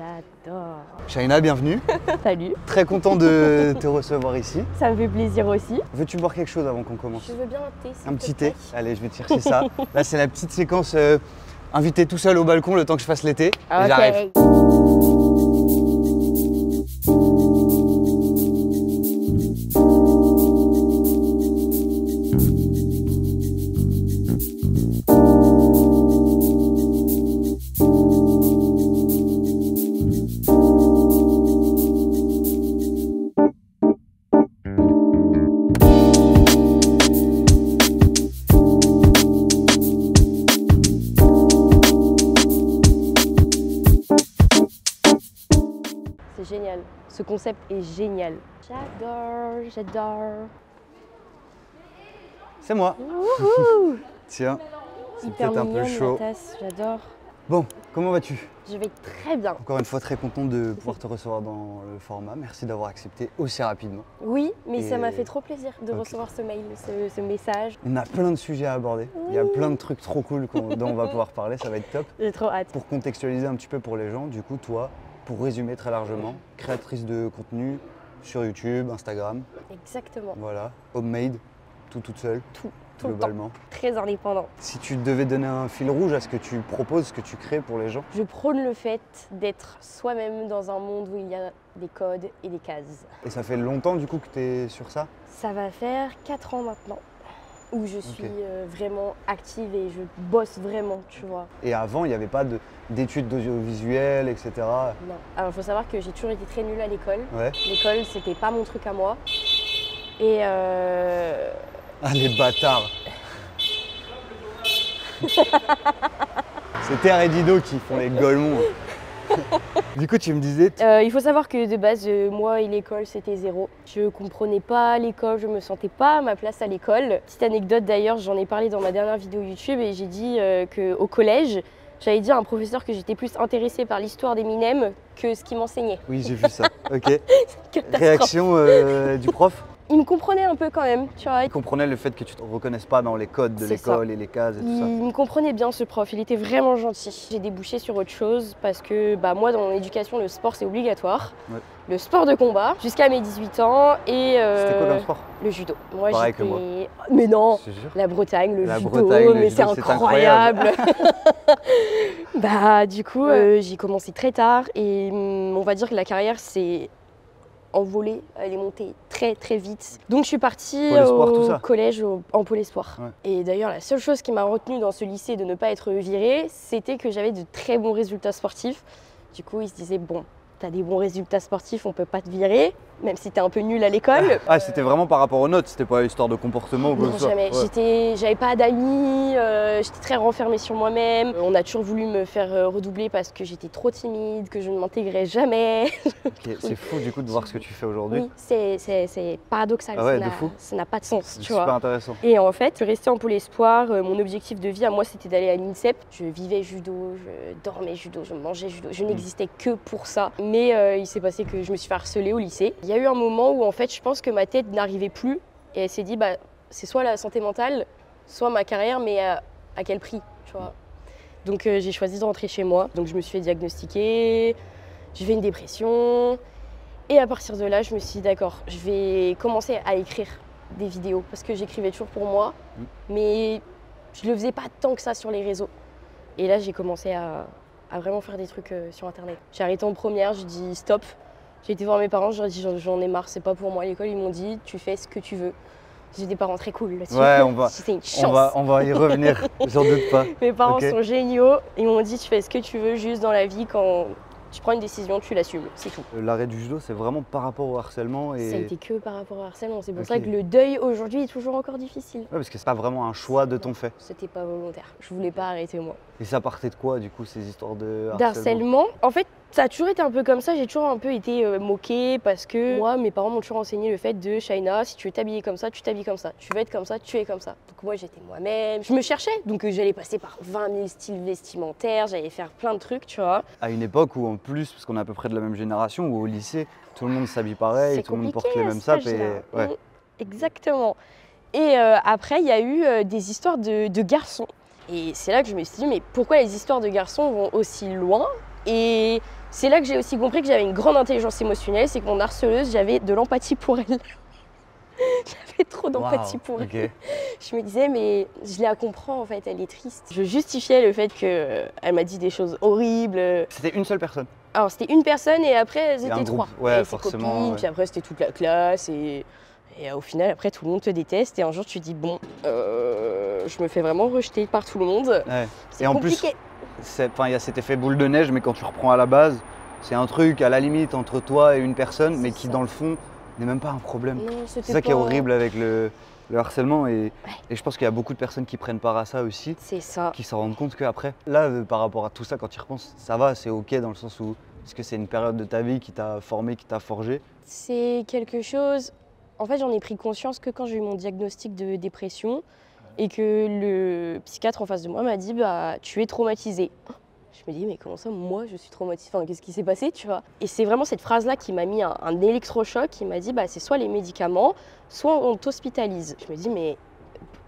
J'adore. Shaina, bienvenue. Salut. Très content de te recevoir ici. Ça me fait plaisir aussi. Veux-tu boire quelque chose avant qu'on commence? Je veux bien un thé. Un petit thé? Allez, je vais te chercher ça. Là, c'est la petite séquence invité tout seul au balcon le temps que je fasse l'été. Ok. J'arrive. C'est génial. Ce concept est génial. J'adore, j'adore. C'est moi. Wouhou. Tiens, c'est Hyper peut-être un peu mignonne chaud. la tasse, j'adore. Bon, comment vas-tu? Je vais très bien. Encore une fois, très content de pouvoir te recevoir dans le format. Merci d'avoir accepté aussi rapidement. Oui, mais Et- ça m'a fait trop plaisir de Ok. recevoir ce mail, ce message. On a plein de sujets à aborder. Il y a plein de trucs trop cool dont on va pouvoir parler. Ça va être top. J'ai trop hâte. Pour contextualiser un petit peu pour les gens, du coup, toi, pour résumer très largement, créatrice de contenu sur YouTube, Instagram, Exactement. voilà, homemade, toute seule, Tout le temps. globalement. Très indépendant. Si tu devais donner un fil rouge à ce que tu proposes, ce que tu crées pour les gens, Je prône le fait d'être soi-même dans un monde où il y a des codes et des cases. et ça fait longtemps du coup que tu es sur ça? Ça va faire 4 ans maintenant où je suis vraiment active et je bosse vraiment, tu vois. Et avant, il n'y avait pas d'études d'audiovisuel, etc. Non. Alors, il faut savoir que j'ai toujours été très nulle à l'école. Ouais. L'école, c'était pas mon truc à moi. Et Ah, les bâtards. C'est Terre et Dido qui font les golemons. Du coup, tu me disais, il faut savoir que de base, moi et l'école, c'était zéro. Je comprenais pas l'école, je me sentais pas à ma place à l'école. Petite anecdote d'ailleurs, j'en ai parlé dans ma dernière vidéo YouTube et j'ai dit qu'au collège, j'avais dit à un professeur que j'étais plus intéressée par l'histoire d'Eminem que ce qu'il m'enseignait. oui, j'ai vu ça. Ok. Catastrophe. Réaction du prof? Il me comprenait un peu quand même, tu vois. Il comprenait le fait que tu te reconnaisses pas dans les codes de C'est l'école et les cases et tout ça. Il me comprenait bien ce prof, il était vraiment gentil. J'ai débouché sur autre chose parce que moi dans mon éducation le sport c'est obligatoire. Ouais. Le sport de combat jusqu'à mes 18 ans et C'était quoi comme sport? le judo. Moi Pareil que j'étais- moi. Mais non, Je te jure. la Bretagne, le La judo, Bretagne, le mais judo, c'est c'est incroyable. Du coup j'ai commencé très tard et on va dire que la carrière s'est envolée, elle est montée très très vite. Donc je suis partie Pôle espoir, tout au ça. collège en pôle espoir. Ouais. Et d'ailleurs la seule chose qui m'a retenue dans ce lycée de ne pas être virée, c'était que j'avais de très bons résultats sportifs. Du coup ils se disaient bon, t'as des bons résultats sportifs, on peut pas te virer, même si t'es un peu nul à l'école. Ah, c'était vraiment par rapport aux notes, c'était pas histoire de comportement ou quoi que Non, ce soit. jamais. Ouais. J'avais pas d'amis, j'étais très renfermée sur moi-même. On a toujours voulu me faire redoubler parce que j'étais trop timide, que je ne m'intégrais jamais. Ok, c'est fou du coup de voir ce que tu fais aujourd'hui. Oui, c'est paradoxal, Ah ouais, de fou. ça n'a pas de sens, C'est tu super vois. intéressant. Et en fait, je suis restée en pôle espoir. Mon objectif de vie à moi, c'était d'aller à l'INSEP. Je vivais judo, je dormais judo, je mangeais judo. Je n'existais que pour ça. Mais il s'est passé que je me suis fait harceler au lycée. Il y a eu un moment où en fait, je pense que ma tête n'arrivait plus. Et elle s'est dit, c'est soit la santé mentale, soit ma carrière, mais à quel prix, tu vois. Donc j'ai choisi de rentrer chez moi. Donc je me suis fait diagnostiquer, j'ai fait une dépression. Et à partir de là, je me suis dit, d'accord, je vais commencer à écrire des vidéos. Parce que j'écrivais toujours pour moi, mais je le faisais pas tant que ça sur les réseaux. Et là, j'ai commencé à vraiment faire des trucs sur Internet. J'ai arrêté en première, j'ai dit stop. J'ai été voir mes parents, je leur ai dit j'en ai marre, c'est pas pour moi l'école. Ils m'ont dit tu fais ce que tu veux. J'ai des parents très cool là-dessus. Ouais, C'est une chance. on va y revenir, j'en doute pas. Mes parents Ok. sont géniaux. Ils m'ont dit tu fais ce que tu veux juste dans la vie. Quand tu prends une décision, tu l'assumes, c'est tout. L'arrêt du judo, c'est vraiment par rapport au harcèlement Ça a et. été que par rapport au harcèlement. C'est pour Ok. ça que le deuil aujourd'hui est toujours encore difficile. Ouais, parce que c'est pas vraiment un choix de ton fait. C'était pas volontaire. Je voulais pas arrêter moi. Et ça partait de quoi du coup ces histoires de harcèlement? D'harcèlement. En fait, ça a toujours été un peu comme ça. J'ai toujours un peu été moquée parce que moi, mes parents m'ont toujours enseigné le fait de Shaina, si tu veux t'habiller comme ça, tu t'habilles comme ça. Tu veux être comme ça, tu es comme ça. Donc moi, j'étais moi-même. Je me cherchais. Donc j'allais passer par 20 000 styles vestimentaires. J'allais faire plein de trucs, tu vois. À une époque où en plus, parce qu'on est à peu près de la même génération, où au lycée, tout le monde s'habille pareil, C'est tout le monde porte compliqué les à mêmes cet sapes et. âge-là. Ouais. Exactement. Et après, il y a eu des histoires de garçons. Et c'est là que je me suis dit, mais pourquoi les histoires de garçons vont aussi loin? Et C'est là que j'ai aussi compris que j'avais une grande intelligence émotionnelle, c'est que mon harceleuse, j'avais de l'empathie pour elle. J'avais trop d'empathie pour elle. Je me disais, mais je la comprends en fait, elle est triste. Je justifiais le fait qu'elle m'a dit des choses horribles. C'était une seule personne? Alors c'était une personne et après elles étaient trois. Ouais, et forcément. Copines, puis après c'était toute la classe et au final après tout le monde te déteste et un jour tu te dis bon, je me fais vraiment rejeter par tout le monde. Ouais. C'est et en compliqué. plus, il y a cet effet boule de neige, mais quand tu reprends à la base, c'est un truc à la limite entre toi et une personne, mais qui dans le fond n'est même pas un problème. C'est ça qui est horrible avec le harcèlement et je pense qu'il y a beaucoup de personnes qui prennent part à ça aussi. C'est ça. Qui s'en rendent compte qu'après, là par rapport à tout ça, quand tu y repenses, ça va, c'est ok dans le sens où est-ce que c'est une période de ta vie qui t'a formé, qui t'a forgé? C'est quelque chose, en fait j'en ai pris conscience que quand j'ai eu mon diagnostic de dépression et que le psychiatre en face de moi m'a dit bah tu es traumatisée. Je me dis, mais comment ça, moi, je suis traumatisée, enfin, qu'est-ce qui s'est passé, tu vois? Et c'est vraiment cette phrase-là qui m'a mis un électrochoc, qui m'a dit, bah, c'est soit les médicaments, soit on t'hospitalise. Je me dis, mais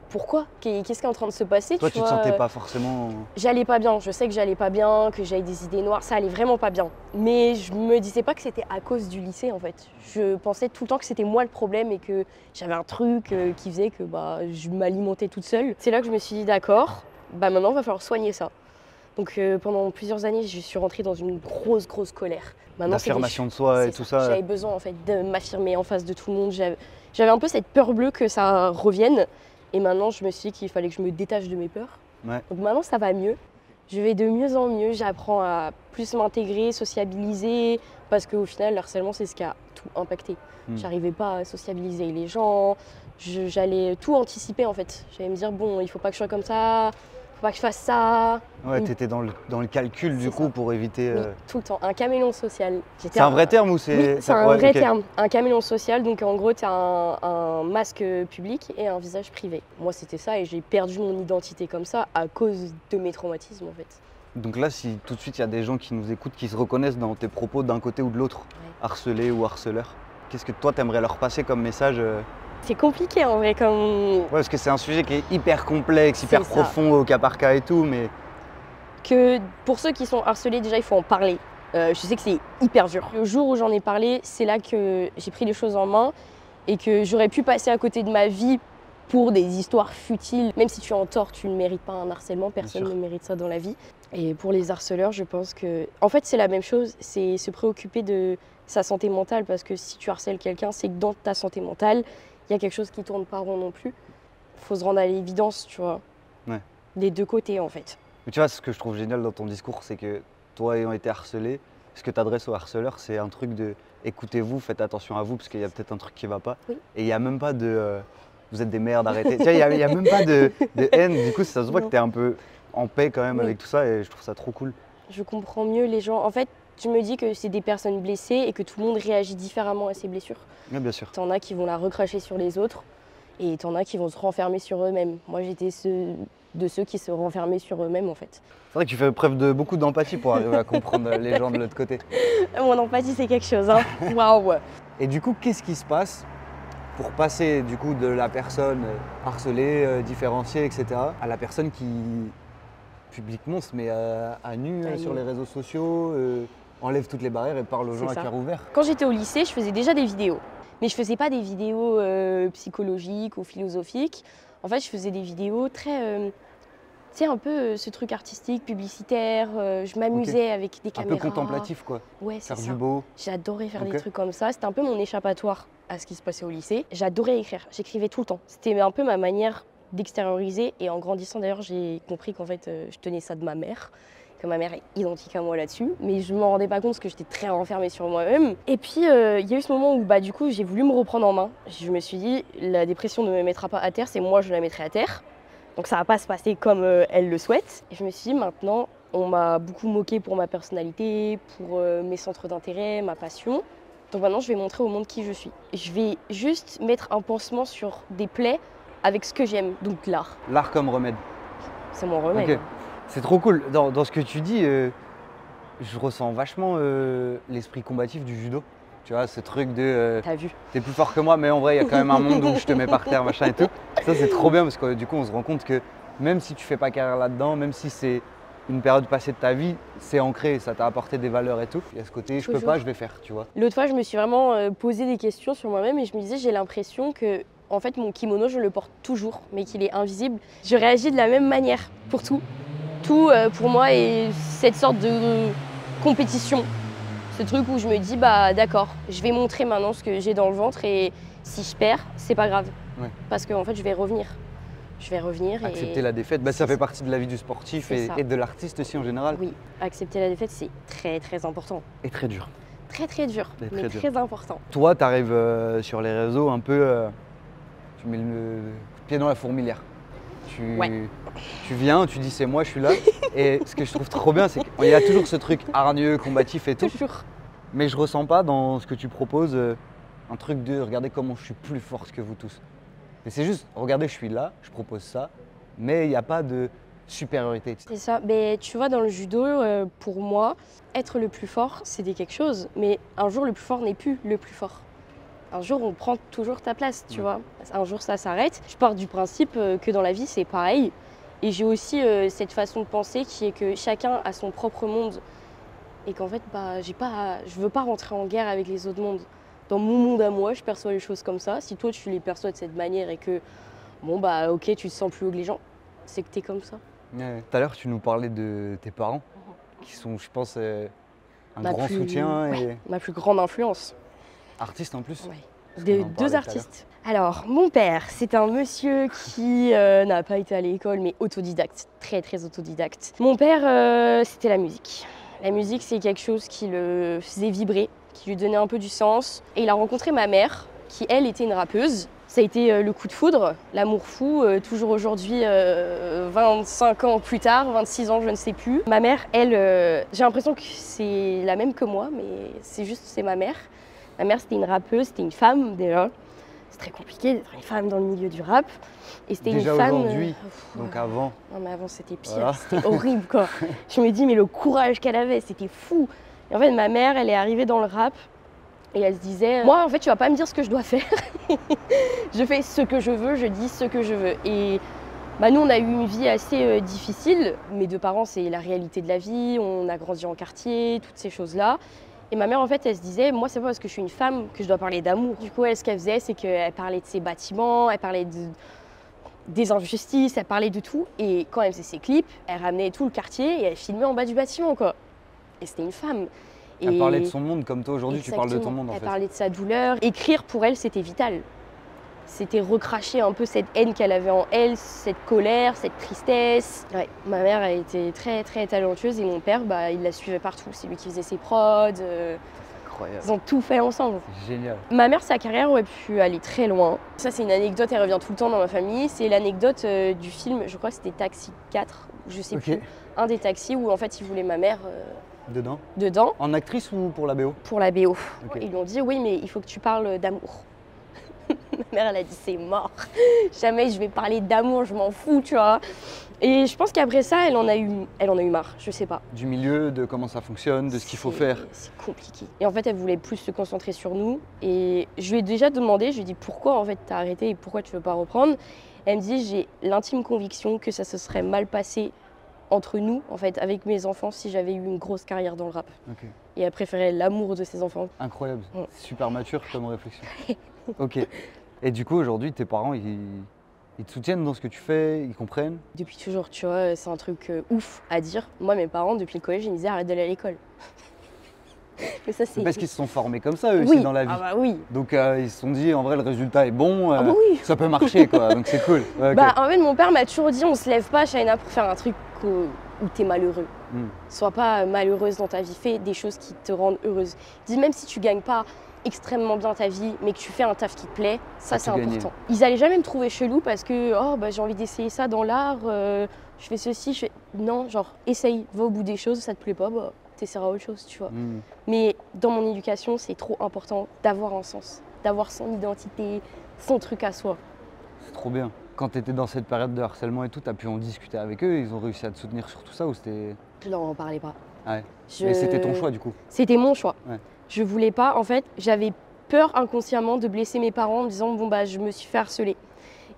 pourquoi? Qu'est-ce qui est en train de se passer? Toi, tu te sentais pas forcément... J'allais pas bien, je sais que j'allais pas bien, que j'avais des idées noires, ça allait vraiment pas bien. Mais je me disais pas que c'était à cause du lycée, en fait. Je pensais tout le temps que c'était moi le problème et que j'avais un truc qui faisait que bah, je m'alimentais toute seule. C'est là que je me suis dit, d'accord, bah maintenant, il va falloir soigner ça. Donc pendant plusieurs années, je suis rentrée dans une grosse colère. L'affirmation de soi et tout ça. J'avais besoin en fait de m'affirmer en face de tout le monde. J'avais un peu cette peur bleue que ça revienne. Et maintenant, je me suis dit qu'il fallait que je me détache de mes peurs. Ouais. Donc maintenant, ça va mieux. Je vais de mieux en mieux. J'apprends à plus m'intégrer, sociabiliser. Parce qu'au final, le harcèlement, c'est ce qui a tout impacté. J'arrivais pas à sociabiliser les gens. J'allais tout anticiper en fait. J'allais me dire, bon, il faut pas que je sois comme ça. Faut pas que je fasse ça. Ouais, t'étais dans le calcul du coup pour éviter... Oui, tout le temps. Un caméléon social. C'est un vrai terme ou c'est... Oui, c'est un vrai terme. Un caméléon social, donc en gros, tu as un masque public et un visage privé. Moi, c'était ça et j'ai perdu mon identité comme ça à cause de mes traumatismes en fait. Donc là, si tout de suite il y a des gens qui nous écoutent, qui se reconnaissent dans tes propos d'un côté ou de l'autre, harcelé ou harceleur, qu'est-ce que toi t'aimerais leur passer comme message? C'est compliqué en vrai comme... Ouais, parce que c'est un sujet qui est hyper complexe, hyper profond au cas par cas et tout, mais... Que pour ceux qui sont harcelés, déjà il faut en parler. Je sais que c'est hyper dur. Le jour où j'en ai parlé, c'est là que j'ai pris les choses en main et que j'aurais pu passer à côté de ma vie pour des histoires futiles. Même si tu es en tort, tu ne mérites pas un harcèlement, personne ne mérite ça dans la vie. Et pour les harceleurs, je pense que... En fait, c'est la même chose, c'est se préoccuper de sa santé mentale parce que si tu harcèles quelqu'un, c'est que dans ta santé mentale, il y a quelque chose qui tourne pas rond non plus. Il faut se rendre à l'évidence, tu vois. Ouais. Des deux côtés, en fait. Mais tu vois, ce que je trouve génial dans ton discours, c'est que toi ayant été harcelé, ce que tu adresses aux harceleurs, c'est un truc de écoutez-vous, faites attention à vous, parce qu'il y a peut-être un truc qui va pas. Oui. Et il n'y a même pas de vous êtes des merdes, arrêtez. Tu vois, il n'y a même pas de haine. Du coup, ça se voit que tu es un peu en paix quand même avec tout ça et je trouve ça trop cool. Je comprends mieux les gens. En fait, je me dis que c'est des personnes blessées et que tout le monde réagit différemment à ces blessures. Oui, bien sûr. T'en as qui vont la recracher sur les autres et t'en as qui vont se renfermer sur eux-mêmes. Moi, j'étais de ceux qui se renfermaient sur eux-mêmes, en fait. C'est vrai que tu fais preuve de beaucoup d'empathie pour arriver à comprendre les gens de l'autre côté. Mon empathie, c'est quelque chose, hein. Waouh. Et du coup, qu'est-ce qui se passe pour passer du coup de la personne harcelée, différenciée, etc., à la personne qui publiquement se met à nu sur les réseaux sociaux, enlève toutes les barrières et parle aux gens à cœur ouvert? Quand j'étais au lycée, je faisais déjà des vidéos. Mais je faisais pas des vidéos psychologiques ou philosophiques. En fait, je faisais des vidéos très... tu sais, un peu ce truc artistique, publicitaire. Je m'amusais avec des caméras. Un peu contemplatif, quoi. Ouais, c'est ça. Faire du beau. J'adorais faire des trucs comme ça. C'était un peu mon échappatoire à ce qui se passait au lycée. J'adorais écrire. J'écrivais tout le temps. C'était un peu ma manière d'extérioriser. Et en grandissant, d'ailleurs, j'ai compris qu'en fait, je tenais ça de ma mère. Que ma mère est identique à moi là-dessus, mais je m'en rendais pas compte parce que j'étais très renfermée sur moi-même. Et puis il y a eu ce moment où du coup j'ai voulu me reprendre en main. Je me suis dit la dépression ne me mettra pas à terre, c'est moi je la mettrai à terre. Donc ça va pas se passer comme elle le souhaite. Et je me suis dit maintenant on m'a beaucoup moqué pour ma personnalité, pour mes centres d'intérêt, ma passion. Donc maintenant je vais montrer au monde qui je suis. Je vais juste mettre un pansement sur des plaies avec ce que j'aime, donc l'art. L'art comme remède. C'est mon remède. Okay. C'est trop cool. Dans ce que tu dis, je ressens vachement l'esprit combatif du judo. Tu vois, ce truc de... T'as vu. T'es plus fort que moi, mais en vrai, il y a quand même un monde où je te mets par terre, machin et tout. Ça, c'est trop bien parce que du coup, on se rend compte que même si tu fais pas carrière là-dedans, même si c'est une période passée de ta vie, c'est ancré, ça t'a apporté des valeurs et tout. Il y a ce côté, je peux pas, je vais faire, tu vois. L'autre fois, je me suis vraiment posé des questions sur moi-même et je me disais, j'ai l'impression que, en fait, mon kimono, je le porte toujours, mais qu'il est invisible. Je réagis de la même manière pour tout. Tout, pour moi, est cette sorte de compétition. Ce truc où je me dis, bah d'accord, je vais montrer maintenant ce que j'ai dans le ventre et si je perds, c'est pas grave. Ouais. Parce qu'en fait, je vais revenir. Je vais revenir. Accepter la défaite, bah, ça fait partie de la vie du sportif et de l'artiste aussi en général. Oui, accepter la défaite, c'est très important. Et très dur. Très dur, mais très important. Toi, tu arrives sur les réseaux un peu, tu mets le pied dans la fourmilière. Tu viens, tu dis c'est moi, je suis là. Et ce que je trouve trop bien, c'est qu'il y a toujours ce truc hargneux, combatif et tout. Toujours. Mais je ressens pas dans ce que tu proposes un truc de regardez comment je suis plus forte que vous tous. Et c'est juste, regardez, je suis là, je propose ça, mais il n'y a pas de supériorité. C'est ça. Mais tu vois, dans le judo, pour moi, être le plus fort, c'était quelque chose. Mais un jour, le plus fort n'est plus le plus fort. Un jour, on prend toujours ta place, tu vois. Un jour, ça s'arrête. Je pars du principe que dans la vie, c'est pareil. Et j'ai aussi cette façon de penser qui est que chacun a son propre monde. Et qu'en fait, bah, je veux pas rentrer en guerre avec les autres mondes. Dans mon monde à moi, je perçois les choses comme ça. Si toi, tu les perçois de cette manière et que, bon, bah, ok, tu te sens plus haut que les gens, c'est que t'es comme ça. Ouais. Tout à l'heure, tu nous parlais de tes parents, qui sont, je pense, un grand soutien. Et... ma plus grande influence. Artiste en plus. Ouais. Deux artistes. Alors, mon père, c'est un monsieur qui n'a pas été à l'école, mais autodidacte, très autodidacte. Mon père, c'était la musique. La musique, c'est quelque chose qui le faisait vibrer, qui lui donnait un peu du sens. Et il a rencontré ma mère, qui elle était une rappeuse. Ça a été le coup de foudre, l'amour fou, toujours aujourd'hui, 25 ans plus tard, 26 ans, je ne sais plus. Ma mère, elle, j'ai l'impression que c'est la même que moi, mais c'est ma mère. Ma mère, c'était une rappeuse, c'était une femme déjà. C'est très compliqué d'être une femme dans le milieu du rap. Et c'était déjà une femme. Aujourd'hui, donc avant. Non, mais avant, c'était pire, voilà. C'était horrible, quoi. Je me dis, mais le courage qu'elle avait, c'était fou. Et en fait, ma mère, elle est arrivée dans le rap et elle se disait, moi, en fait, tu vas pas me dire ce que je dois faire. Je fais ce que je veux, je dis ce que je veux. Et bah, nous, on a eu une vie assez difficile. Mes deux parents, c'est la réalité de la vie. On a grandi en quartier, toutes ces choses-là. Et ma mère, en fait, elle se disait, moi, c'est pas parce que je suis une femme que je dois parler d'amour. Du coup, elle, ce qu'elle faisait, c'est qu'elle parlait de ses bâtiments, elle parlait des injustices, elle parlait de tout. Et quand elle faisait ses clips, elle ramenait tout le quartier et elle filmait en bas du bâtiment, quoi. Et c'était une femme. Elle parlait de son monde comme toi, aujourd'hui, tu parles de ton monde, en fait. Elle parlait de sa douleur. Écrire, pour elle, c'était vital. C'était recracher un peu cette haine qu'elle avait en elle, cette colère, cette tristesse. Ouais, ma mère a été très talentueuse et mon père, bah, il la suivait partout. C'est lui qui faisait ses prods. Incroyable. Ils ont tout fait ensemble. C'est génial. Ma mère, sa carrière aurait pu aller très loin. Ça, c'est une anecdote, elle revient tout le temps dans ma famille. C'est l'anecdote du film, je crois que c'était Taxi 4, je sais plus. Un des taxis où en fait, ils voulaient ma mère dedans. En actrice ou pour la BO? Pour la BO. Ils lui ont dit, oui, mais il faut que tu parles d'amour. Ma mère, elle a dit, c'est mort. Jamais je vais parler d'amour, je m'en fous, tu vois. Et je pense qu'après ça, elle en a eu marre, je sais pas. Du milieu, de comment ça fonctionne, de ce qu'il faut faire. C'est compliqué. Et en fait, elle voulait plus se concentrer sur nous. Et je lui ai déjà demandé, je lui ai dit, pourquoi en fait t'as arrêté et pourquoi tu veux pas reprendre? Elle me dit, j'ai l'intime conviction que ça se serait mal passé entre nous, en fait, avec mes enfants, si j'avais eu une grosse carrière dans le rap. Et elle préférait l'amour de ses enfants. Incroyable, super mature comme réflexion. Ok. Et du coup, aujourd'hui, tes parents, ils te soutiennent dans ce que tu fais, ils comprennent? Depuis toujours, tu vois, c'est un truc ouf à dire. Moi, mes parents, depuis le collège, ils me disaient arrête d'aller à l'école. Mais ça, c'est... Parce qu'ils se sont formés comme ça, eux aussi, dans la vie. Ah bah oui. Donc, ils se sont dit, en vrai, le résultat est bon, ah bah oui. ça peut marcher, quoi. Donc, c'est cool. Ouais, bah, en fait, mon père m'a toujours dit, on se lève pas, Shaina, pour faire un truc où t'es malheureux. Sois pas malheureuse dans ta vie, fais des choses qui te rendent heureuse. Dis, même si tu gagnes pas extrêmement bien ta vie, mais que tu fais un taf qui te plaît, ça c'est important. Ils allaient jamais me trouver chelou parce que oh, bah, j'ai envie d'essayer ça dans l'art, je fais ceci, Non, genre essaye, va au bout des choses, ça te plaît pas, bah, t'essaieras autre chose, tu vois. Mais dans mon éducation, c'est trop important d'avoir un sens, d'avoir son identité, son truc à soi. C'est trop bien. Quand tu étais dans cette période de harcèlement et tout, tu as pu en discuter avec eux, ils ont réussi à te soutenir sur tout ça ou c'était... Je leur en parlais pas. Ouais. Mais c'était ton choix du coup? C'était mon choix. Ouais. Je voulais pas, en fait, j'avais peur inconsciemment de blesser mes parents en me disant bon bah je me suis fait harceler.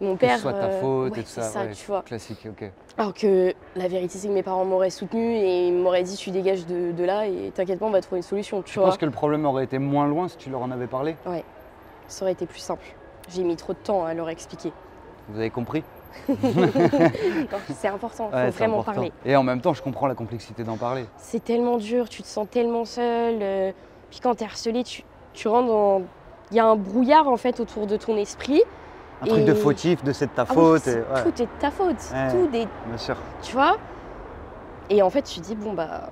Mon père, que ce soit ta faute ouais, et tout ça, ouais, tu vois. classique, ok. Alors que la vérité, c'est que mes parents m'auraient soutenu et ils m'auraient dit tu dégages de là et t'inquiète pas, on va trouver une solution, tu Tu vois. penses que le problème aurait été moins loin si tu leur en avais parlé? Ouais, ça aurait été plus simple. J'ai mis trop de temps à leur expliquer. Vous avez compris? C'est important, faut Ouais, c'est vraiment important. parler. Et en même temps, je comprends la complexité d'en parler. C'est tellement dur, tu te sens tellement seul. Puis quand t'es harcelé, tu rentres dans... Il y a un brouillard en fait autour de ton esprit. Un truc de fautif, de c'est de ta Ah oui, faute. tout est de ta faute, Ouais, tout est... bien sûr. Tu vois. Et en fait, tu te dis, bon bah,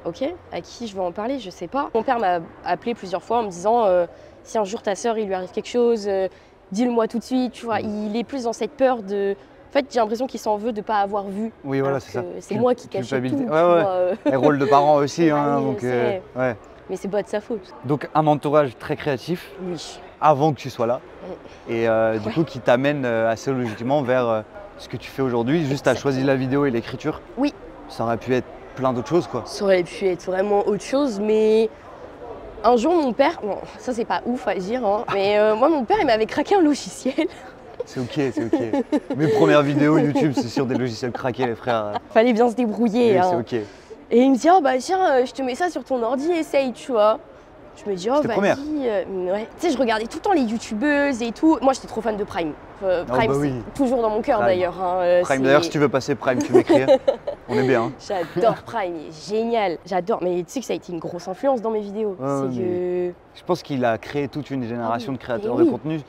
ok, à qui je vais en parler, je sais pas. Mon père m'a appelé plusieurs fois en me disant, si un jour ta sœur, il lui arrive quelque chose, dis-le-moi tout de suite, tu vois. Il est plus dans cette peur de... En fait, j'ai l'impression qu'il s'en veut de pas avoir vu. Oui, voilà, c'est ça. C'est moi qui cachais tout. Ouais, tu ouais. vois, Et rôle de parent aussi, hein, oui, donc je sais. ouais. Mais c'est pas de sa faute. Donc un entourage très créatif Oui. avant que tu sois là, et du coup qui t'amène assez logiquement vers ce que tu fais aujourd'hui. Juste, tu as choisi la vidéo et l'écriture. Oui. Ça aurait pu être plein d'autres choses, quoi. Ça aurait pu être vraiment autre chose, mais un jour, mon père, bon, ça c'est pas ouf à dire, hein, mais moi, mon père, il m'avait craqué un logiciel. C'est ok, c'est ok. Mes premières vidéos YouTube, c'est sur des logiciels craqués, les frères. Fallait bien se débrouiller. Oui, Hein. c'est ok. Et il me dit, oh bah tiens, je te mets ça sur ton ordi, essaye, tu vois. Je me dis, oh C'était première. vas-y. Ouais. Tu sais, je regardais tout le temps les youtubeuses et tout. Moi, j'étais trop fan de Prime. Prime, bah oui. c'est toujours dans mon cœur Prime. d'ailleurs. Hein. Prime, d'ailleurs, si tu veux passer Prime, tu m'écris. On est bien. Hein. J'adore Prime, il est génial. J'adore, mais tu sais que ça a été une grosse influence dans mes vidéos. Ouais, c'est que... Je pense qu'il a créé toute une génération de créateurs mais oui. de contenu.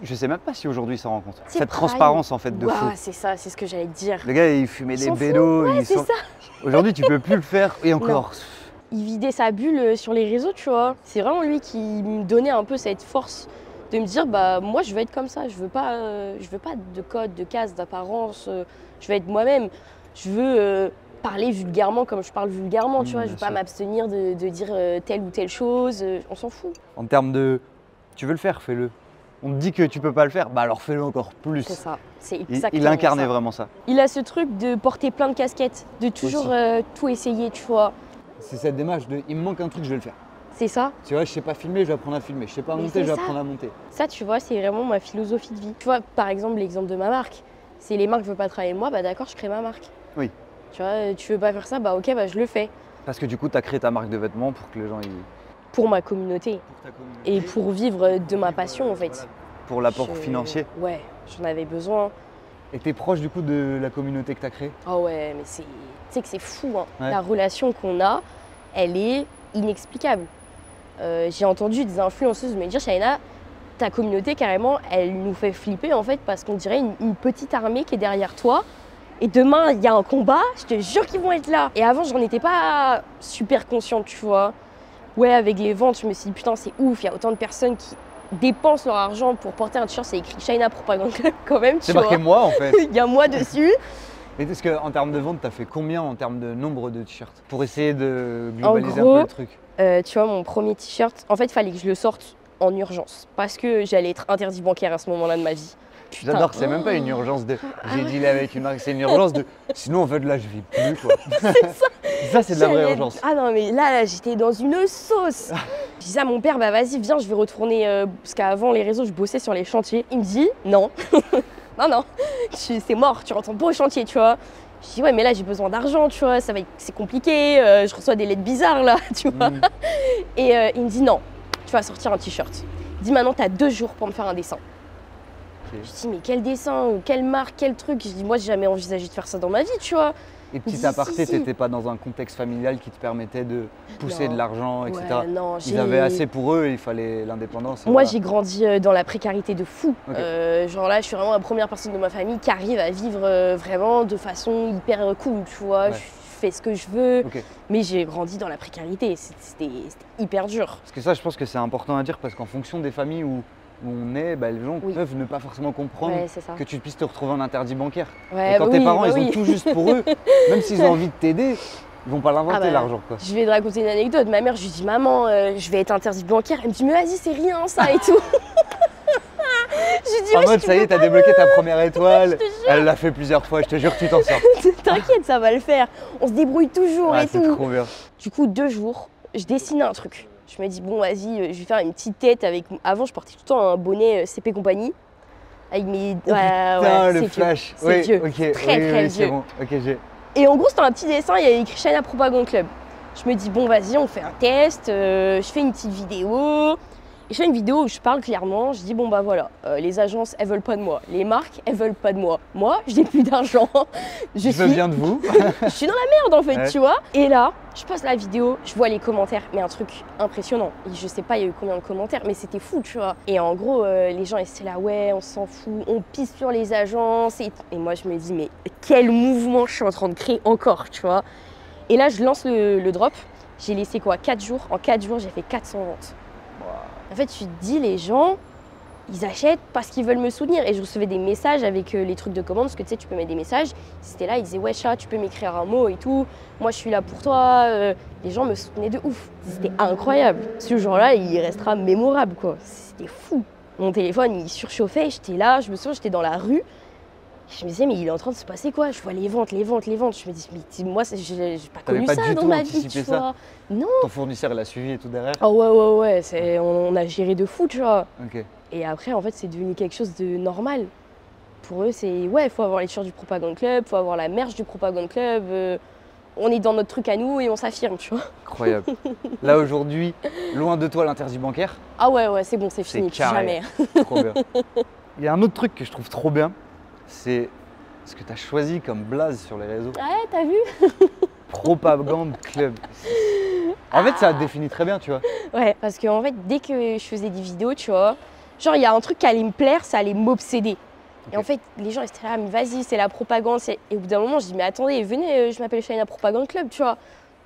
Je sais même pas si aujourd'hui il s'en rend compte. C'est Cette Prime. transparence en fait de Ouah, fou. c'est ça, c'est ce que j'allais te dire. Le gars, il fumait des s'en fout. bédos. Ouais, c'est ça. Aujourd'hui, tu peux plus le faire. Et encore. Il vidait sa bulle sur les réseaux, tu vois. C'est vraiment lui qui me donnait un peu cette force de me dire, bah moi je veux être comme ça, je veux pas de code, de cases, d'apparence, je veux être moi-même. Je veux parler vulgairement comme je parle vulgairement, tu vois. Je veux pas m'abstenir de dire telle ou telle chose, on s'en fout. En termes de, tu veux le faire, fais-le. On te dit que tu peux pas le faire, bah alors fais-le encore plus. C'est ça, c'est Il exactement incarnait ça. vraiment ça. Il a ce truc de porter plein de casquettes, de toujours tout essayer, tu vois. C'est cette démarche de, il me manque un truc, je vais le faire. C'est ça. Tu vois, je sais pas filmer, je vais apprendre à filmer. Je sais pas monter, je vais apprendre à monter. Ça, tu vois, c'est vraiment ma philosophie de vie. Tu vois, par exemple, l'exemple de ma marque. Si les marques ne veulent pas travailler avec moi, bah d'accord, je crée ma marque. Oui. Tu vois, tu veux pas faire ça, bah ok, bah je le fais. Parce que du coup, tu as créé ta marque de vêtements pour que les gens y... Pour ma communauté. Pour ta communauté. Et pour vivre de ma passion, en fait. Voilà. Pour l'apport financier. Ouais, j'en avais besoin. Et t'es proche du coup de la communauté que tu as créée? Oh ouais, mais tu sais que c'est fou, hein. Ouais. La relation qu'on a, elle est inexplicable. J'ai entendu des influenceuses me dire, Shaina, ta communauté carrément, elle nous fait flipper en fait parce qu'on dirait une petite armée qui est derrière toi. Et demain, il y a un combat, je te jure qu'ils vont être là. Et avant, j'en étais pas super consciente, tu vois. Ouais, avec les ventes, je me suis dit, putain, c'est ouf, il y a autant de personnes qui dépensent leur argent pour porter un t-shirt, c'est écrit Shaina Propaganda Club quand même, tu C'est vois. marqué moi en fait. Il y a moi dessus. Et est-ce qu'en termes de vente, tu as fait combien en termes de nombre de t-shirts? Pour essayer de globaliser gros, un peu le truc. Tu vois, mon premier t-shirt, en fait, il fallait que je le sorte en urgence parce que j'allais être interdit bancaire à ce moment-là de ma vie. Putain. J'adore que c'est même pas une urgence de j'ai dealé avec une marque, c'est une urgence de sinon en fait là je vis plus quoi. C'est ça. Ça c'est de la vraie urgence. Ah non mais là j'étais dans une sauce. Je disais à mon père, bah vas-y viens, je vais retourner, parce qu'avant les réseaux je bossais sur les chantiers. Il me dit non, non, c'est mort, tu rentres pas au chantier, tu vois. Je dis ouais mais là j'ai besoin d'argent, tu vois, c'est compliqué, je reçois des lettres bizarres là, tu vois. Et il me dit non, tu vas sortir un t-shirt. Il dit maintenant t'as 2 jours pour me faire un dessin. Okay. Je dis mais quel dessin, quelle marque, quel truc. Je dis moi j'ai jamais envisagé de faire ça dans ma vie, tu vois. Et petit aparté, t'étais pas dans un contexte familial qui te permettait de pousser de l'argent, etc. Ouais, non, ils avaient assez pour eux, il fallait l'indépendance. Moi j'ai grandi dans la précarité de fou. Okay. Genre là je suis vraiment la première personne de ma famille qui arrive à vivre vraiment de façon hyper cool, tu vois. Ouais. Je fais ce que je veux, mais j'ai grandi dans la précarité, c'était hyper dur. Parce que ça je pense que c'est important à dire parce qu'en fonction des familles où on est, bah, les gens peuvent ne pas forcément comprendre que tu puisses te retrouver en interdit bancaire. Et quand tes parents ils ont tout juste pour eux, même s'ils ont envie de t'aider, ils vont pas l'inventer l'argent. Je vais te raconter une anecdote. Ma mère, je lui dis maman, je vais être interdit bancaire. Elle me dit mais vas-y c'est rien ça et tout. Je dis, en mode ça y est, t'as débloqué ta première étoile. Elle l'a fait plusieurs fois, je te jure que tu t'en sors. T'inquiète, ça va le faire. On se débrouille toujours et tout. C'est trop bien. Du coup 2 jours, je dessinais un truc. Je me dis bon vas-y, je vais faire une petite tête avec... Avant je portais tout le temps un bonnet CP Compagnie. Avec mes... Oh putain, le flash. C'est vieux. Okay. Très vieux. Bon. Okay, et en gros, c'était un petit dessin, il y avait écrit China Propagande Club. Je me dis, bon, vas-y, on fait un test, je fais une petite vidéo. Et je fais une vidéo où je parle clairement, je dis, bon, bah voilà, les agences, elles veulent pas de moi. Les marques, elles veulent pas de moi. Moi, je n'ai plus d'argent. Je veux bien de vous. Je suis dans la merde, en fait, tu vois. Et là, je poste la vidéo, je vois les commentaires, mais un truc impressionnant. Et je sais pas, il y a eu combien de commentaires, mais c'était fou, tu vois. Et en gros, les gens étaient là, ouais, on s'en fout, on pisse sur les agences. Et moi, je me dis, mais quel mouvement je suis en train de créer encore, tu vois. Et là, je lance le drop. J'ai laissé quoi, 4 jours. En 4 jours, j'ai fait 400 ventes. En fait, tu te dis, les gens, ils achètent parce qu'ils veulent me soutenir. Et je recevais des messages avec les trucs de commande, parce que tu sais, tu peux mettre des messages. C'était là, ils disaient, ouais, chat, tu peux m'écrire un mot et tout. Moi, je suis là pour toi. Les gens me soutenaient de ouf. C'était incroyable. Ce jour-là, il restera mémorable, quoi. C'était fou. Mon téléphone, il surchauffait. J'étais là, je me souviens, j'étais dans la rue. Je me disais, mais il est en train de se passer quoi? Je vois les ventes. Je me dis, mais moi, j'ai pas connu ça dans ma vie, tu vois. Non. Ton fournisseur l'a suivi et tout derrière? Oh ouais, on a géré de fou, tu vois. Okay. Et après, en fait, c'est devenu quelque chose de normal. Pour eux, c'est, ouais, il faut avoir les t-shirts du Propagande Club, il faut avoir la merch du Propagande Club. On est dans notre truc à nous et on s'affirme, tu vois. Incroyable. Là, aujourd'hui, loin de toi l'interdit bancaire? Ah ouais, c'est bon, c'est fini, plus jamais. Trop bien. Il y a un autre truc que je trouve trop bien. C'est ce que tu as choisi comme blaze sur les réseaux. Ouais, t'as vu? Propagande Club. En fait, ça définit très bien, tu vois. Ouais, parce qu'en fait, dès que je faisais des vidéos, tu vois, genre, il y a un truc qui allait me plaire, ça allait m'obséder. Okay. Et en fait, les gens étaient là, mais vas-y, c'est la propagande. Et au bout d'un moment, je dis, mais attendez, venez, je m'appelle China Propagande Club, tu vois.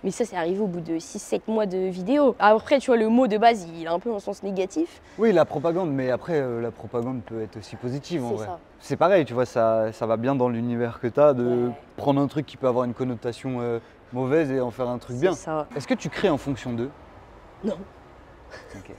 Mais ça, c'est arrivé au bout de 6-7 mois de vidéo. Après, tu vois, le mot de base, il a un peu un sens négatif. Oui, la propagande, mais après, la propagande peut être aussi positive, en vrai. C'est pareil, tu vois, ça va bien dans l'univers que tu as, de prendre un truc qui peut avoir une connotation mauvaise et en faire un truc bien. Est-ce que tu crées en fonction d'eux? Non. Okay.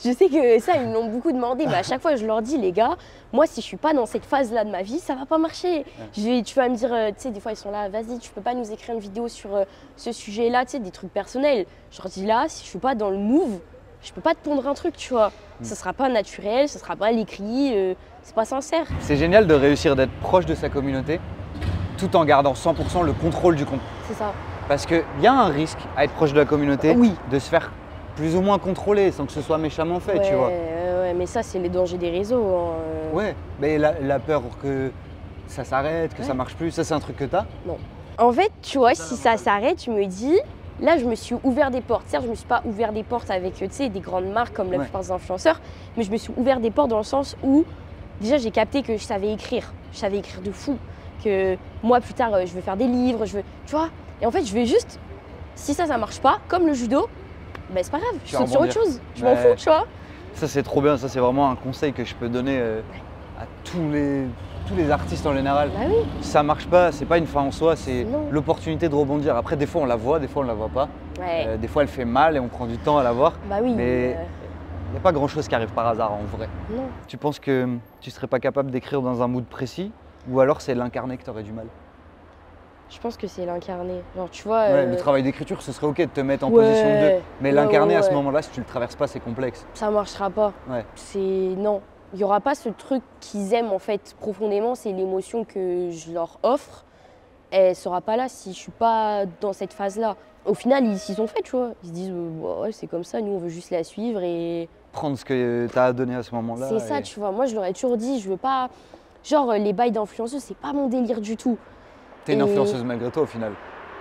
Je sais que ça, ils me l'ont beaucoup demandé, mais à chaque fois, je leur dis, les gars, moi, si je suis pas dans cette phase-là de ma vie, ça va pas marcher. Tu vas me dire, tu sais, des fois, ils sont là, vas-y, tu peux pas nous écrire une vidéo sur ce sujet-là, tu sais, des trucs personnels. Je leur dis là, si je suis pas dans le move, je peux pas te pondre un truc, tu vois. Ça sera pas naturel, ça sera pas l'écrit, c'est pas sincère. C'est génial de réussir d'être proche de sa communauté, tout en gardant 100% le contrôle du compte. C'est ça. Parce qu'il y a un risque à être proche de la communauté, oui, de se faire plus ou moins contrôler sans que ce soit méchamment fait, tu vois. Ouais, mais ça, c'est les dangers des réseaux. Hein. Ouais, mais la peur que ça s'arrête, que ça marche plus, ça, c'est un truc que t'as? Non. En fait, tu vois, si ça s'arrête, tu me dis, là, je me suis ouvert des portes. Certes, je me suis pas ouvert des portes avec, tu sais, des grandes marques comme la plupart des influenceurs, mais je me suis ouvert des portes dans le sens où, déjà, j'ai capté que je savais écrire. Je savais écrire de fou. Que moi, plus tard, je veux faire des livres, tu vois. Et en fait, je vais juste, si ça marche pas, comme le judo, ben c'est pas grave, je saute sur autre chose, je m'en fous, tu vois. Ça, c'est trop bien, ça, c'est vraiment un conseil que je peux donner à tous les artistes en général. Bah oui. Ça marche pas, c'est pas une fin en soi, c'est l'opportunité de rebondir. Après, des fois, on la voit, des fois, on la voit pas. Des fois, elle fait mal et on prend du temps à la voir. Bah oui. Mais il n'y a pas grand-chose qui arrive par hasard, en vrai. Non. Tu penses que tu serais pas capable d'écrire dans un mood précis? Ou alors, c'est l'incarner que tu aurais du mal? Je pense que c'est l'incarner. Genre, tu vois. Le travail d'écriture, ce serait ok de te mettre en position de 2. Mais l'incarner à ce moment-là, si tu le traverses pas, c'est complexe. Ça marchera pas. Non. Il n'y aura pas ce truc qu'ils aiment en fait profondément, c'est l'émotion que je leur offre. Elle sera pas là si je suis pas dans cette phase-là. Au final, ils s'y sont fait, tu vois. Ils se disent, ouais, c'est comme ça, nous, on veut juste la suivre et. Prendre ce que tu as donné à ce moment-là. C'est ça, tu vois. Moi, je leur ai toujours dit, je veux pas. Genre, les bails d'influenceuse, c'est pas mon délire du tout. T'es une influenceuse malgré toi au final.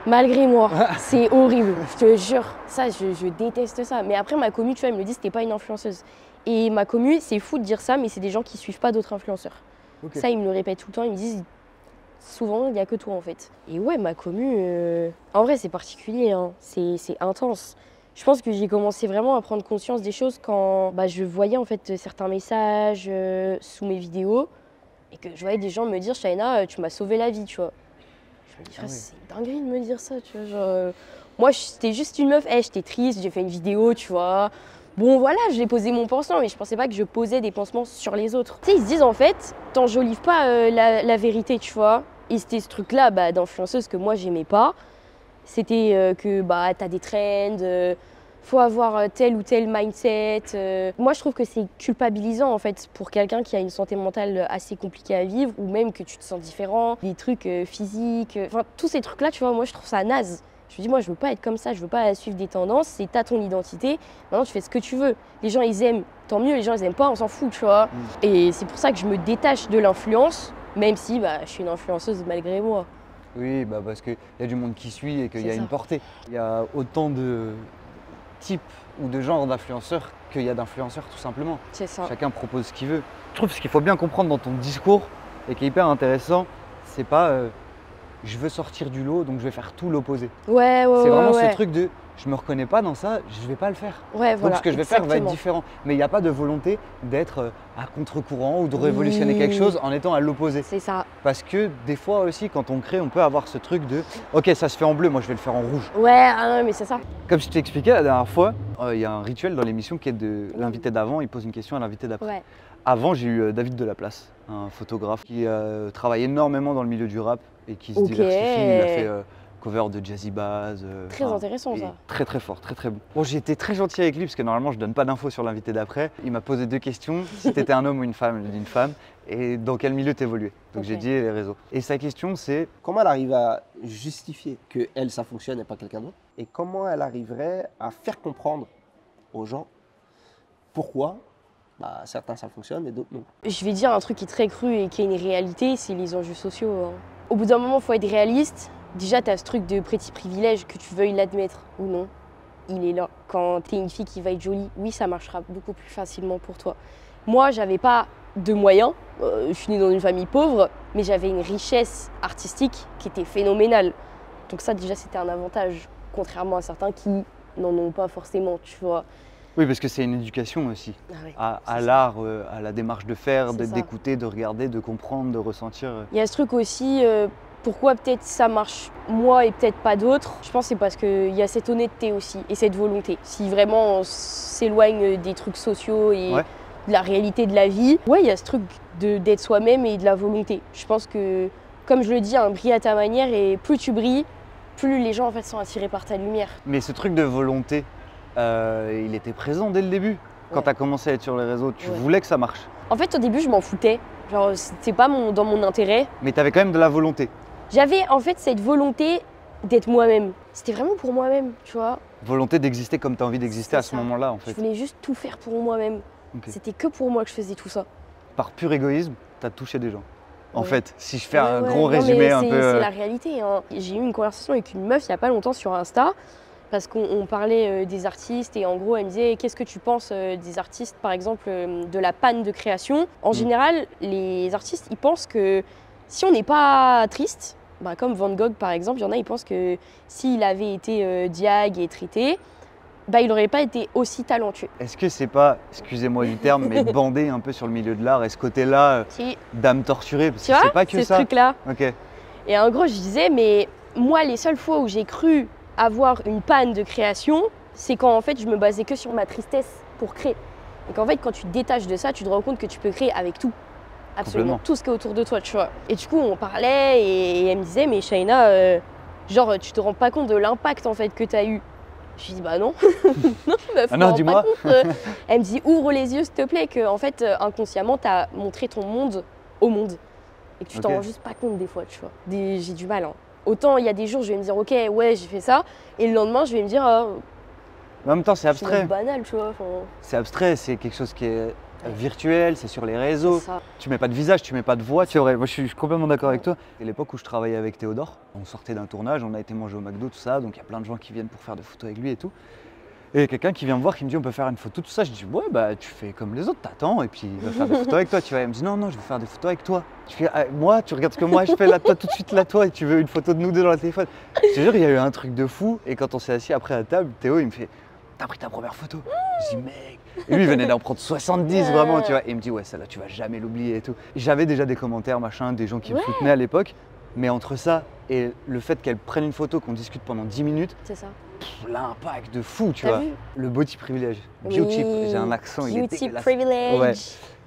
Malgré moi, c'est horrible, je te jure. Ça, je déteste ça. Mais après, ma commu, tu vois, elle me dit que t'es pas une influenceuse. Et ma commu, c'est fou de dire ça, mais c'est des gens qui suivent pas d'autres influenceurs. Okay. Ça, ils me le répètent tout le temps, ils me disent souvent, il n'y a que toi en fait. Et ouais, ma commu, en vrai, c'est particulier, hein. C'est intense. Je pense que j'ai commencé vraiment à prendre conscience des choses quand je voyais en fait certains messages sous mes vidéos et que je voyais des gens me dire, China, tu m'as sauvé la vie, tu vois. Je me dis, c'est dinguerie de me dire ça, tu vois. Genre, moi, j'étais juste une meuf, j'étais triste, j'ai fait une vidéo, tu vois. Bon, voilà, j'ai posé mon pansement, mais je pensais pas que je posais des pansements sur les autres. Tu sais, ils se disent, en fait, t'enjolives pas la vérité, tu vois. Et c'était ce truc-là d'influenceuse que moi, j'aimais pas. C'était que t'as des trends, faut avoir tel ou tel mindset. Moi, je trouve que c'est culpabilisant en fait pour quelqu'un qui a une santé mentale assez compliquée à vivre ou même que tu te sens différent, des trucs physiques, enfin tous ces trucs-là, tu vois, moi je trouve ça naze. Je me dis, moi je veux pas être comme ça, je veux pas suivre des tendances, c'est t'as ton identité, maintenant tu fais ce que tu veux. Les gens ils aiment, tant mieux, les gens ils aiment pas, on s'en fout, tu vois. Et c'est pour ça que je me détache de l'influence, même si je suis une influenceuse malgré moi. Oui, parce qu'il y a du monde qui suit et qu'il y a une portée. Il y a autant de types ou de genres d'influenceurs qu'il y a d'influenceurs tout simplement. C'est ça. Chacun propose ce qu'il veut. Je trouve ce qu'il faut bien comprendre dans ton discours et qui est hyper intéressant, c'est pas je veux sortir du lot donc je vais faire tout l'opposé. C'est vraiment ce truc de je me reconnais pas dans ça, je vais pas le faire. Donc ce que je vais faire va être différent. Mais il n'y a pas de volonté d'être à contre-courant ou de révolutionner quelque chose en étant à l'opposé. C'est ça. Parce que des fois aussi quand on crée, on peut avoir ce truc de ok ça se fait en bleu, moi je vais le faire en rouge. Non mais c'est ça. Comme je t'expliquais la dernière fois, il y a un rituel dans l'émission qui est de l'invité d'avant, il pose une question à l'invité d'après. Avant j'ai eu David Delaplace, un photographe qui travaille énormément dans le milieu du rap et qui se diversifie. Il a fait cover de Jazzy Bass. Très intéressant ça. Très très fort, très très bon. Bon, j'ai été très gentil avec lui parce que normalement je donne pas d'infos sur l'invité d'après. Il m'a posé 2 questions, si t'étais un homme ou une femme, j'ai dit une femme, et dans quel milieu t'évoluais. Donc j'ai dit les réseaux. Et sa question c'est… Comment elle arrive à justifier que elle ça fonctionne et pas quelqu'un d'autre? Et comment elle arriverait à faire comprendre aux gens pourquoi certains ça fonctionne et d'autres non? Je vais dire un truc qui est très cru et qui est une réalité, c'est les enjeux sociaux. Au bout d'un moment, il faut être réaliste. Déjà, tu as ce truc de petit privilège, que tu veuilles l'admettre ou non, il est là. Quand tu es une fille qui va être jolie, oui, ça marchera beaucoup plus facilement pour toi. Moi, j'avais pas de moyens, je suis née dans une famille pauvre, mais j'avais une richesse artistique qui était phénoménale. Donc ça, déjà, c'était un avantage, contrairement à certains qui n'en ont pas forcément, tu vois. Oui, parce que c'est une éducation aussi, à l'art, à la démarche de faire, d'écouter, de regarder, de comprendre, de ressentir. Il y a ce truc aussi, pourquoi peut-être ça marche moi et peut-être pas d'autres. Je pense que c'est parce qu'il y a cette honnêteté aussi et cette volonté. Si vraiment on s'éloigne des trucs sociaux et de la réalité de la vie, il y a ce truc d'être soi-même et de la volonté. Je pense que, comme je le dis, brille à ta manière et plus tu brilles, plus les gens en fait sont attirés par ta lumière. Mais ce truc de volonté, il était présent dès le début. Quand tu as commencé à être sur les réseaux, tu voulais que ça marche. En fait, au début, je m'en foutais. Genre, c'était pas dans mon intérêt. Mais tu avais quand même de la volonté. J'avais en fait cette volonté d'être moi-même. C'était vraiment pour moi-même, tu vois. Volonté d'exister comme tu as envie d'exister à ce moment-là, en fait. Je voulais juste tout faire pour moi-même. C'était que pour moi que je faisais tout ça. Par pur égoïsme, tu as touché des gens. En fait, si je fais un gros résumé un peu… C'est la réalité. J'ai eu une conversation avec une meuf il n'y a pas longtemps sur Insta. Parce qu'on parlait des artistes et en gros elle me disait qu'est-ce que tu penses des artistes par exemple de la panne de création. En général les artistes ils pensent que si on n'est pas triste, comme Van Gogh par exemple, il y en a ils pensent que s'il avait été diag et traité, il n'aurait pas été aussi talentueux. Est-ce que c'est pas, excusez-moi du terme, mais bandé un peu sur le milieu de l'art et ce côté-là d'âme torturée parce que c'est pas que ça. Ce truc-là. Okay. Et en gros je disais mais moi les seules fois où j'ai cru avoir une panne de création, c'est quand en fait je me basais que sur ma tristesse pour créer. Et qu'en fait quand tu te détaches de ça, tu te rends compte que tu peux créer avec tout. Absolument tout ce qui est autour de toi, tu vois. Et du coup on parlait et elle me disait mais Shaina, genre tu te rends pas compte de l'impact en fait que tu as eu. Je lui dis non. Non, dis-moi. Elle me dit ouvre les yeux s'il te plaît que en fait inconsciemment tu as montré ton monde au monde. Et que tu t'en rends juste pas compte des fois, tu vois. J'ai du mal. Autant il y a des jours je vais me dire ok j'ai fait ça et le lendemain je vais me dire mais en même temps c'est abstrait. C'est banal tu vois. C'est abstrait, c'est quelque chose qui est virtuel, c'est sur les réseaux. Tu mets pas de visage, tu mets pas de voix. C'est vrai, moi je suis complètement d'accord avec toi. À l'époque où je travaillais avec Théodore, on sortait d'un tournage, on a été manger au McDo, tout ça, donc il y a plein de gens qui viennent pour faire des photos avec lui et tout. Et quelqu'un qui vient me voir qui me dit on peut faire une photo, tout ça. Je dis ouais tu fais comme les autres, t'attends et puis il va faire des photos avec toi. Tu vois, elle me dit non je veux faire des photos avec toi. Je fais moi tu regardes ce que moi je fais là toi tout de suite là toi et tu veux une photo de nous deux dans le téléphone. Je te jure il y a eu un truc de fou et quand on s'est assis après à table, Théo il me fait t'as pris ta première photo? Je dis mec. Et lui il venait d'en prendre 70 vraiment tu vois. Et il me dit ouais celle-là tu vas jamais l'oublier et tout. J'avais déjà des commentaires machin, des gens qui me soutenaient à l'époque. Mais entre ça et le fait qu'elle prenne une photo, qu'on discute pendant 10 minutes, c'est ça. L'impact de fou, tu vois. Le body privilege. Beauty, j'ai un accent, il est dégueulasse. Beauty privilege. Ouais.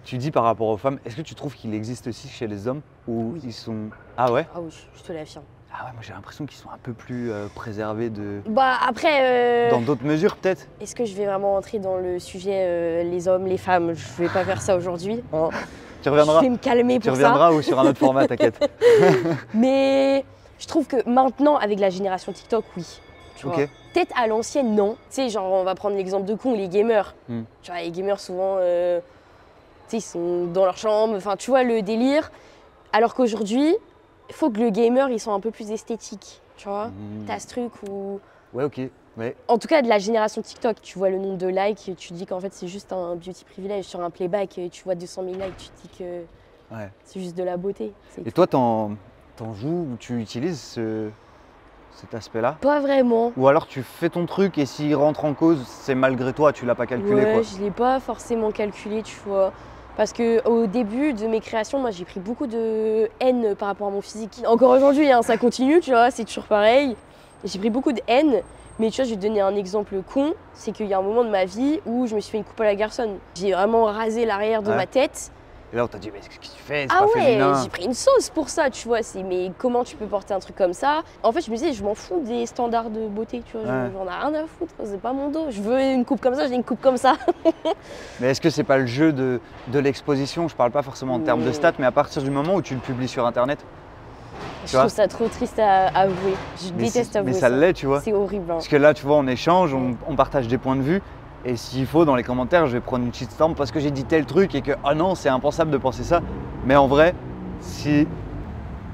Tu dis par rapport aux femmes, est-ce que tu trouves qu'il existe aussi chez les hommes où ils sont… Ah ouais? Ah oui, je te l'affirme. Ah ouais, moi j'ai l'impression qu'ils sont un peu plus préservés de... Bah après... Dans d'autres mesures peut-être. Est-ce que je vais vraiment entrer dans le sujet les hommes, les femmes? Je vais pas faire ça aujourd'hui. Hein. Tu reviendras. Je vais me calmer pour ça. Tu reviendras ou sur un autre format, t'inquiète. Mais je trouve que maintenant, avec la génération TikTok, oui. Tu vois. Peut-être à l'ancienne, non. Tu sais, genre, on va prendre l'exemple de con, les gamers. Tu vois, les gamers, souvent, tu sais, ils sont dans leur chambre. Enfin, tu vois, le délire. Alors qu'aujourd'hui, il faut que le gamer, il soit un peu plus esthétique. Tu vois. T'as ce truc où... Ouais, ok. Ouais. En tout cas, de la génération TikTok, tu vois le nombre de likes, tu te dis qu'en fait, c'est juste un beauty privilège. Sur un playback, tu vois 200 000 likes, tu te dis que c'est juste de la beauté. Et toi, t'en joues ou tu utilises cet aspect-là? Pas vraiment. Ou alors tu fais ton truc et s'il rentre en cause, c'est malgré toi, tu l'as pas calculé quoi. Je l'ai pas forcément calculé, tu vois. Parce qu'au début de mes créations, moi j'ai pris beaucoup de haine par rapport à mon physique. Encore aujourd'hui, hein, ça continue, tu vois, c'est toujours pareil. J'ai pris beaucoup de haine. Mais tu vois, je vais te donner un exemple con, c'est qu'il y a un moment de ma vie où je me suis fait une coupe à la garçonne. J'ai vraiment rasé l'arrière de ma tête. Et là, on t'a dit, mais qu'est-ce que tu fais? C'est pas féminin. J'ai pris une sauce pour ça, tu vois. Mais comment tu peux porter un truc comme ça? En fait, je me disais, je m'en fous des standards de beauté, tu vois. J'en ai rien à foutre, c'est pas mon dos. Je veux une coupe comme ça, j'ai une coupe comme ça. Mais est-ce que c'est pas le jeu de l'exposition? Je parle pas forcément en termes de stats, mais à partir du moment où tu le publies sur Internet. Je trouve ça trop triste à avouer. Je déteste avouer ça. Mais ça l'est, tu vois. C'est horrible. Hein. Parce que là, tu vois, on échange, on partage des points de vue. Et s'il faut, dans les commentaires, je vais prendre une petite stamp parce que j'ai dit tel truc et que, ah non, c'est impensable de penser ça. Mais en vrai, si...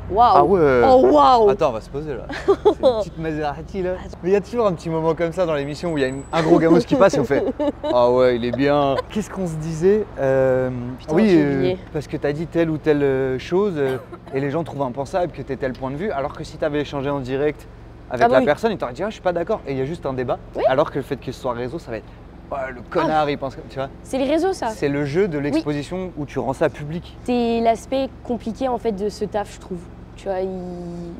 Waouh! Ah ouais! Oh waouh! Attends, on va se poser là. C'est une petite Maserati là. Mais il y a toujours un petit moment comme ça dans l'émission où il y a un gros gamos qui passe et on fait ah ouais, il est bien. Qu'est-ce qu'on se disait? Putain, oui, parce que t'as dit telle ou telle chose et les gens trouvent impensable que t'aies tel point de vue, alors que si t'avais échangé en direct avec la personne, ils t'auraient dit ah, je suis pas d'accord. Et il y a juste un débat. Oui. Alors que le fait que ce soit réseau, ça va être oh, le connard, il pense comme tu vois. C'est les réseaux, ça. C'est le jeu de l'exposition où tu rends ça public. C'est l'aspect compliqué en fait de ce taf, je trouve. Tu vois,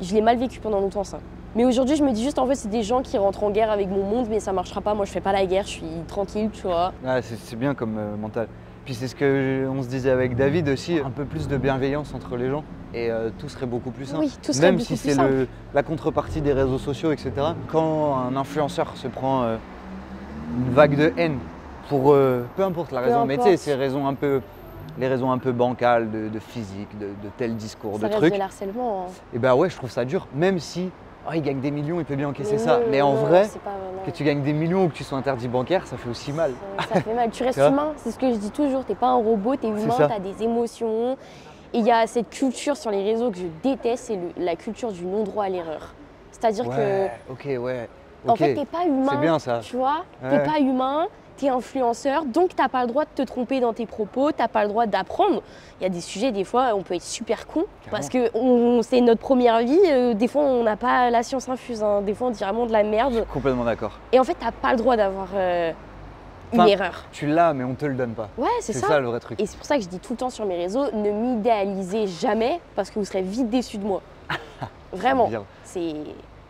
je l'ai mal vécu pendant longtemps ça. Mais aujourd'hui, je me dis juste en fait, c'est des gens qui rentrent en guerre avec mon monde, mais ça marchera pas. Moi, je fais pas la guerre, je suis tranquille, tu vois. Ah, c'est bien comme mental. Puis c'est ce qu'on se disait avec David aussi, un peu plus de bienveillance entre les gens et tout serait beaucoup plus simple. Oui, tout serait même beaucoup si plus simple. Même si c'est la contrepartie des réseaux sociaux, etc. Quand un influenceur se prend une vague de haine pour peu importe la raison, mais tu sais, les raisons un peu bancales de physique, de tel discours, ça de trucs. C'est harcèlement. Hein. Et bah ouais, je trouve ça dur, même si il gagne des millions, il peut bien encaisser ça. Mais en vrai, que tu gagnes des millions ou que tu sois interdit bancaire, ça fait aussi mal. Ça fait mal. Tu restes humain, c'est ce que je dis toujours. T'es pas un robot, t'es humain, t'as des émotions. Et il y a cette culture sur les réseaux que je déteste, c'est la culture du non-droit à l'erreur. C'est-à-dire en fait, t'es pas humain. C'est bien ça. Tu vois, t'es pas humain. T'es influenceur, donc t'as pas le droit de te tromper dans tes propos, t'as pas le droit d'apprendre. Il y a des sujets, des fois, on peut être super con parce que c'est notre première vie. Des fois, on n'a pas la science infuse. Hein. Des fois, on dit vraiment de la merde. Je suis complètement d'accord. Et en fait, t'as pas le droit d'avoir une erreur. Tu l'as, mais on te le donne pas. Ouais, c'est ça. C'est ça le vrai truc. Et c'est pour ça que je dis tout le temps sur mes réseaux, ne m'idéalisez jamais parce que vous serez vite déçus de moi. Vraiment. C'est...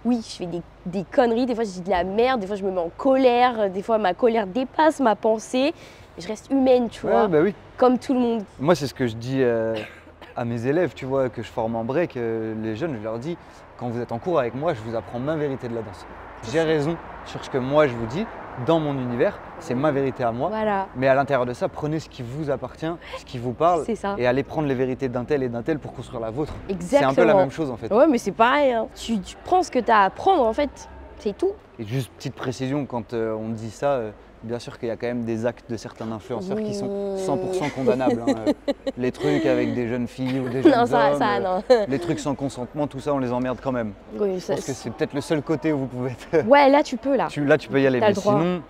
Oui, je fais des conneries, des fois je dis de la merde, des fois je me mets en colère, des fois ma colère dépasse ma pensée. Mais je reste humaine, tu vois, bah oui. Comme tout le monde. Moi, c'est ce que je dis à mes élèves, tu vois, que je forme en break, les jeunes, je leur dis, quand vous êtes en cours avec moi, je vous apprends ma vérité de la danse. J'ai raison sur ce que moi je vous dis, dans mon univers, c'est ma vérité à moi. Voilà. Mais à l'intérieur de ça, prenez ce qui vous appartient, ce qui vous parle, et allez prendre les vérités d'un tel et d'un tel pour construire la vôtre. Exactement. C'est un peu la même chose en fait. Ouais, mais c'est pareil. Hein. Tu prends ce que tu as à apprendre en fait, c'est tout. Et juste petite précision, quand on dit ça, bien sûr qu'il y a quand même des actes de certains influenceurs qui sont 100% condamnables. Hein. Les trucs avec des jeunes filles ou des jeunes hommes, non. Les trucs sans consentement, tout ça, on les emmerde quand même. Oui, je pense que c'est peut-être le seul côté où vous pouvez être... Ouais, là tu peux, là. Là tu peux y aller, mais sinon, un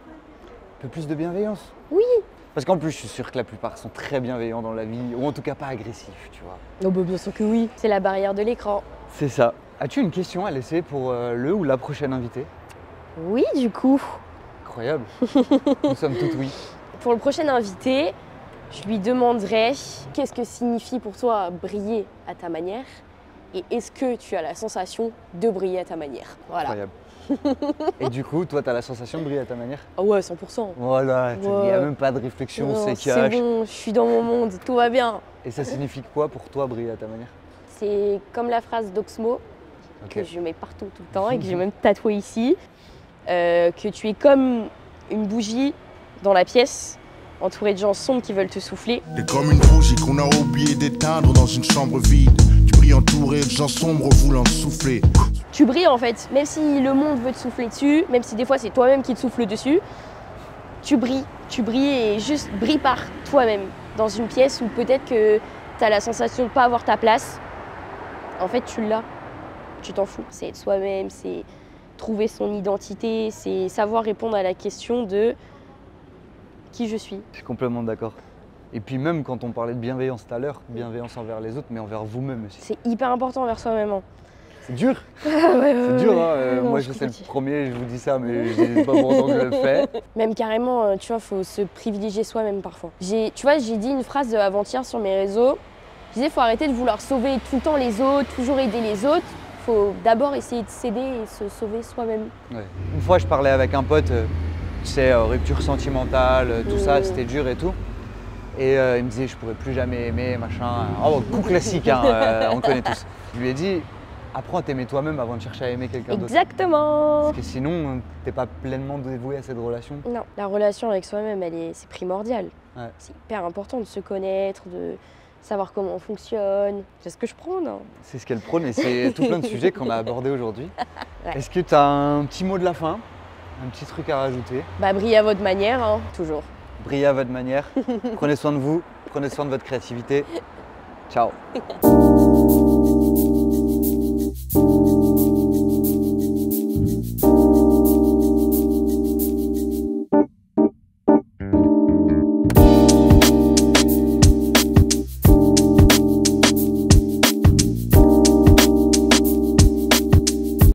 peu plus de bienveillance. Oui. Parce qu'en plus, je suis sûr que la plupart sont très bienveillants dans la vie, ou en tout cas pas agressifs, tu vois. Oh bah bien sûr que oui, c'est la barrière de l'écran. C'est ça. As-tu une question à laisser pour le ou la prochaine invitée? Oui, du coup. Incroyable. Nous sommes toutes oui. Pour le prochain invité, je lui demanderai qu'est-ce que signifie pour toi briller à ta manière et est-ce que tu as la sensation de briller à ta manière. Voilà. Incroyable. Et du coup, toi, tu as la sensation de briller à ta manière? Ah ouais, 100%. Voilà, il n'y a même pas de réflexion, c'est cash. C'est bon, je suis dans mon monde, tout va bien. Et ça signifie quoi pour toi, briller à ta manière? C'est comme la phrase d'Oxmo, que je mets partout tout le temps et que j'ai même tatoué ici. Que tu es comme une bougie dans la pièce, entourée de gens sombres qui veulent te souffler. T'es comme une bougie qu'on a oublié d'éteindre dans une chambre vide. Tu brilles entouré de gens sombres voulant te souffler. Tu brilles en fait, même si le monde veut te souffler dessus, même si des fois c'est toi-même qui te souffle dessus, tu brilles et juste brille par toi-même. Dans une pièce où peut-être que tu as la sensation de ne pas avoir ta place, en fait tu l'as, tu t'en fous. C'est être soi-même, c'est trouver son identité, c'est savoir répondre à la question de qui je suis. Je suis complètement d'accord. Et puis même quand on parlait de bienveillance tout à l'heure, bienveillance envers les autres, mais envers vous-même aussi. C'est hyper important envers soi-même. Hein. C'est dur. C'est dur, hein. Moi je sais le premier, je vous dis ça, mais je dis pas pour autant que je le fais. Même carrément, tu vois, faut se privilégier soi-même parfois. Tu vois, j'ai dit une phrase avant-hier sur mes réseaux. Je disais, faut arrêter de vouloir sauver tout le temps les autres, toujours aider les autres. Faut d'abord essayer de s'aider et se sauver soi-même. Ouais. Une fois, je parlais avec un pote, tu sais, rupture sentimentale, tout ça, c'était dur et tout. Et il me disait, je pourrais plus jamais aimer, machin. Oh, coup classique, hein, on connaît tous. Je lui ai dit, apprends à t'aimer toi-même avant de chercher à aimer quelqu'un d'autre. Exactement. Parce que sinon, t'es pas pleinement dévoué à cette relation. Non, la relation avec soi-même, c'est primordial. Ouais. C'est hyper important de se connaître, de savoir comment on fonctionne. C'est ce que je prône. Hein. C'est ce qu'elle prône et c'est tout plein de sujets qu'on a abordés aujourd'hui. Ouais. Est-ce que tu as un petit mot de la fin? Un petit truc à rajouter? Bah, brillez à votre manière, hein, toujours. Brillez à votre manière. Prenez soin de vous, prenez soin de votre créativité. Ciao.